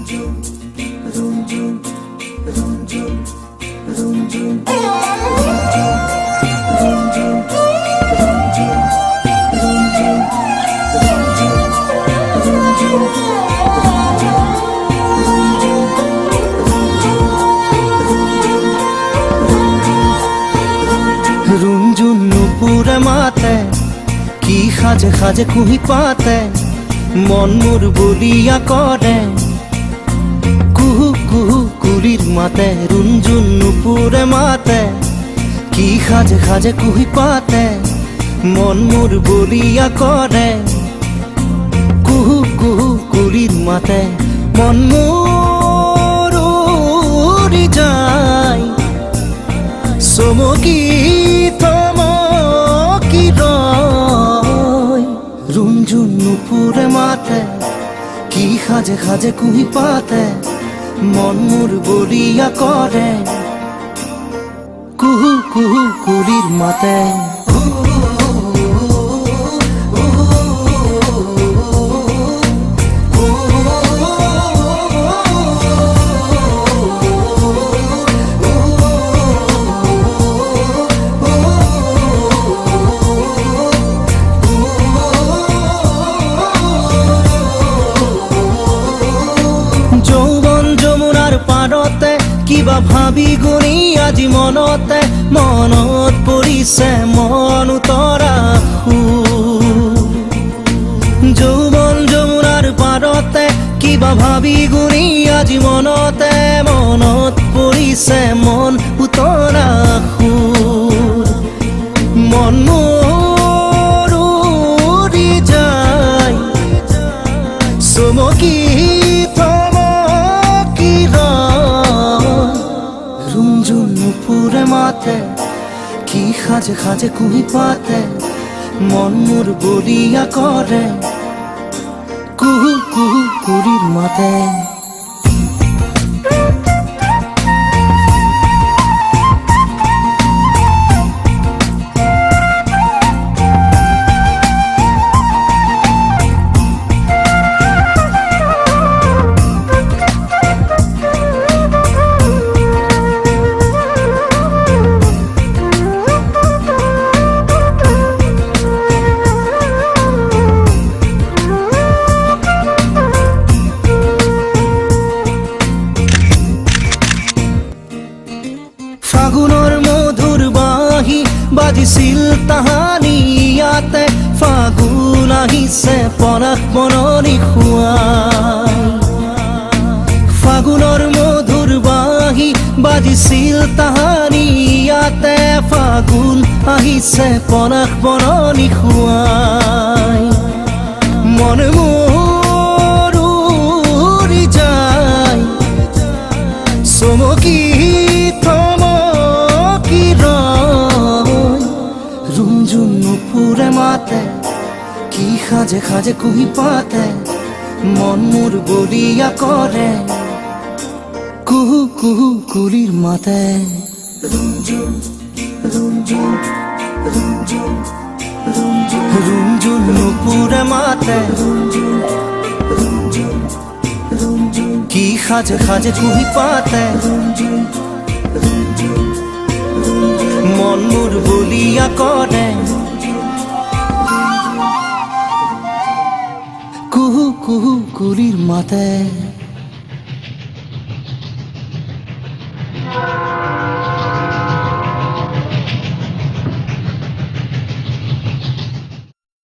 रुंझुन नुपुरे माते की खाजे खाजे कुही पाते मन मोर बलिया करे कुहू कुहू कुलिर माते रुंझुन नुपुरे माते की खाजे खाजे कुही पाते मन मोर बलिया करे कुहू कुहू कुलिर माते मन मोर उड़ी जाय समकी रुंझुन नुपुरे माते की खाजे खाजे कुही पाते मन मोर बलिया करे कुहू कुहू कुलिर माते কিবা ভাবি গুনি আজি মনতে মনত পৰিছে মন উতৰা যৌৱন যমুনাৰ পাৰতে কিবা ভাবি গুনি আজি মনতে মনত পৰিছে মন উতৰা মন মোৰ উৰি যায় চমকি रुंझुन नुपुरे माते की खाजे खाजे कुही पाते मन मोर बलिया करे कुहू कुहू कुलिर माते ফাগুনৰ মধুৰ বাঁহী বাজিছিল তাহানি ইয়াতে ফাগুন আহিছে পৰাগ বননি খুৱাই ফাগুনৰ মধুৰ বাঁহী বাজিছিল তাহানি ইয়াতে ফাগুন আহিছে পৰাগ বননি খুৱাই মন মোৰ উৰি যায় চমকি रुंझुन नुपुरे माते की खाजे खाजे कुही पाते मन मोर बलिया करे कुहू कुहू कुलिर माते रुंझुन नुपुरे माते की खाजे खाजे कुही पाते मन मोर बलिया करे कुहू कुहू कुलिर माते।